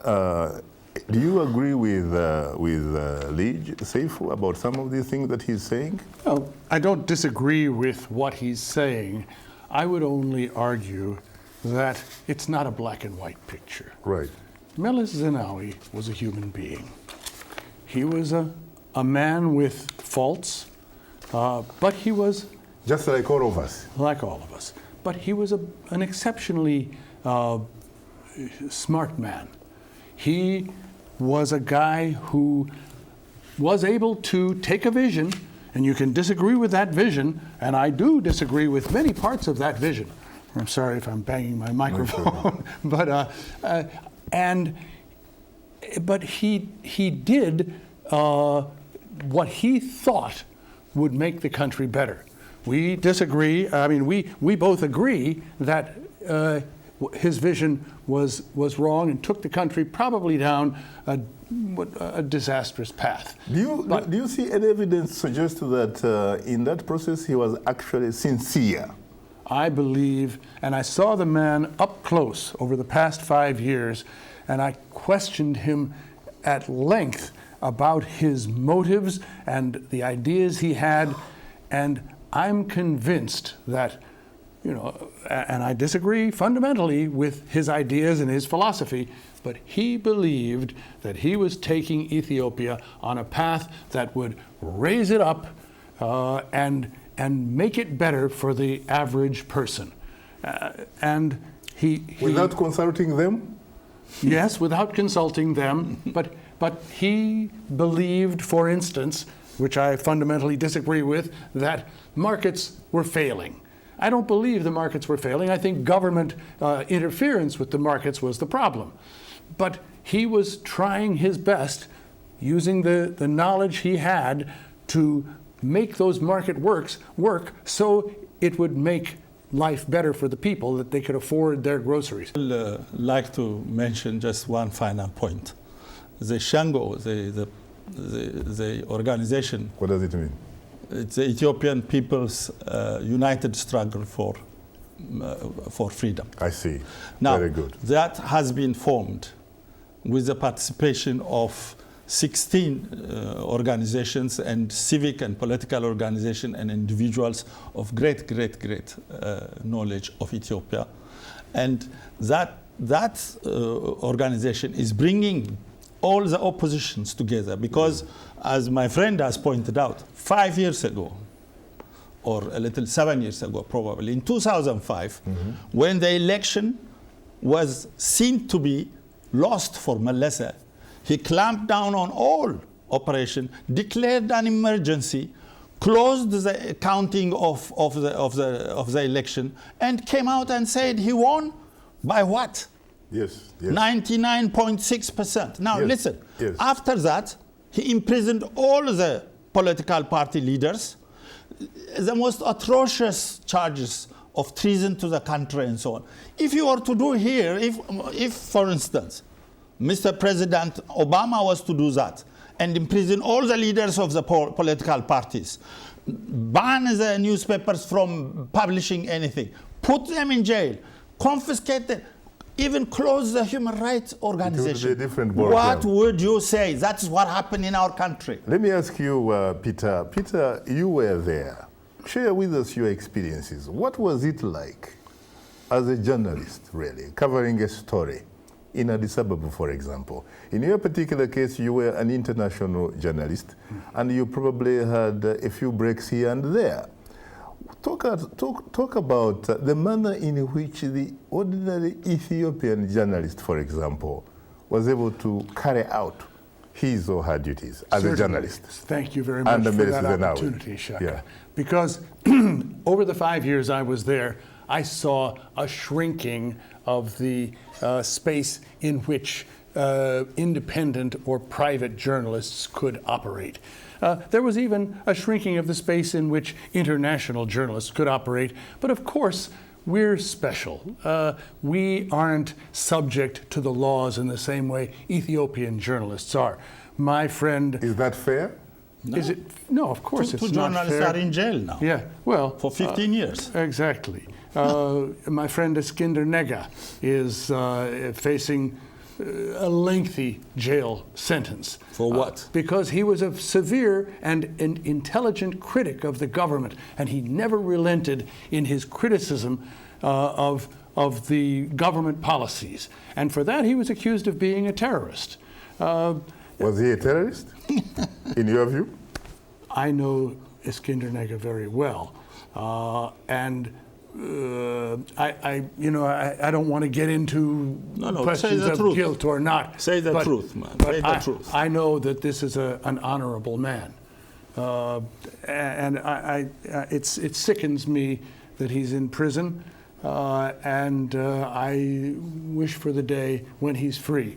Do you agree with Lige Seifu about some of these things that he's saying? Well, I don't disagree with what he's saying. I would only argue that it's not a black and white picture. Right. Meles Zenawi was a human being. He was a man with faults, but he was... Just like all of us. Like all of us. But he was an exceptionally smart man. He was a guy who was able to take a vision, and you can disagree with that vision, and I do disagree with many parts of that vision. I'm sorry if I'm banging my microphone, but he did what he thought would make the country better. We disagree. I mean, we both agree that his vision was wrong and took the country probably down a disastrous path. Do you see any evidence suggest that in that process he was actually sincere? I believe, and I saw the man up close over the past 5 years, and I questioned him at length about his motives and the ideas he had, and I'm convinced that, and I disagree fundamentally with his ideas and his philosophy, but he believed that he was taking Ethiopia on a path that would raise it up and make it better for the average person. And he without consulting them? Yes, without consulting them, but he believed, for instance, which I fundamentally disagree with, that markets were failing. I don't believe the markets were failing. I think government interference with the markets was the problem. But he was trying his best, using the knowledge he had, to make those market work so it would make life better for the people, that they could afford their groceries. I'd like to mention just one final point. The Shango, the organization. What does it mean? It's the Ethiopian People's United Struggle for Freedom. I see. Now, very good. That has been formed with the participation of 16 organizations and civic and political organizations and individuals of great knowledge of Ethiopia. And that organization is bringing all the oppositions together because, as my friend has pointed out, 5 years ago, or a little 7 years ago probably, in 2005, when the election was seen to be lost for Meles, he clamped down on all operation, declared an emergency, closed the counting of the election, and came out and said he won by what? Yes. 99.6%. Now listen, after that, he imprisoned all the political party leaders, the most atrocious charges of treason to the country and so on. If you were to do here, if for instance, Mr. President Obama was to do that and imprison all the leaders of the political parties, ban the newspapers from publishing anything, put them in jail, confiscate them, even close the human rights organization. What would you say? That's what happened in our country. Let me ask you, Peter. Peter, you were there. Share with us your experiences. What was it like as a journalist, really, covering a story in Addis Ababa, for example? In your particular case, you were an international journalist, and you probably had a few breaks here and there. Talk about the manner in which the ordinary Ethiopian journalist, for example, was able to carry out his or her duties as a journalist. Thank you very much for that opportunity, Shaka. Yeah. Because over the 5 years I was there, I saw a shrinking of the space in which independent or private journalists could operate. There was even a shrinking of the space in which international journalists could operate. But of course, we're special. We aren't subject to the laws in the same way Ethiopian journalists are. My friend... Is that fair? No. Is it? No, of course it's not fair. Two journalists are in jail now. Yeah, well... For 15 years. Exactly. My friend Eskinder Nega is facing a lengthy jail sentence. For what? Because he was a severe and an intelligent critic of the government, and he never relented in his criticism of the government policies. And for that, he was accused of being a terrorist. Was he a terrorist, in your view? I know Iskender Nega very well, and I don't want to get into questions of guilt or not. Say the truth, man. But Say the truth. I know that this is an honorable man, and it sickens me that he's in prison, and I wish for the day when he's free.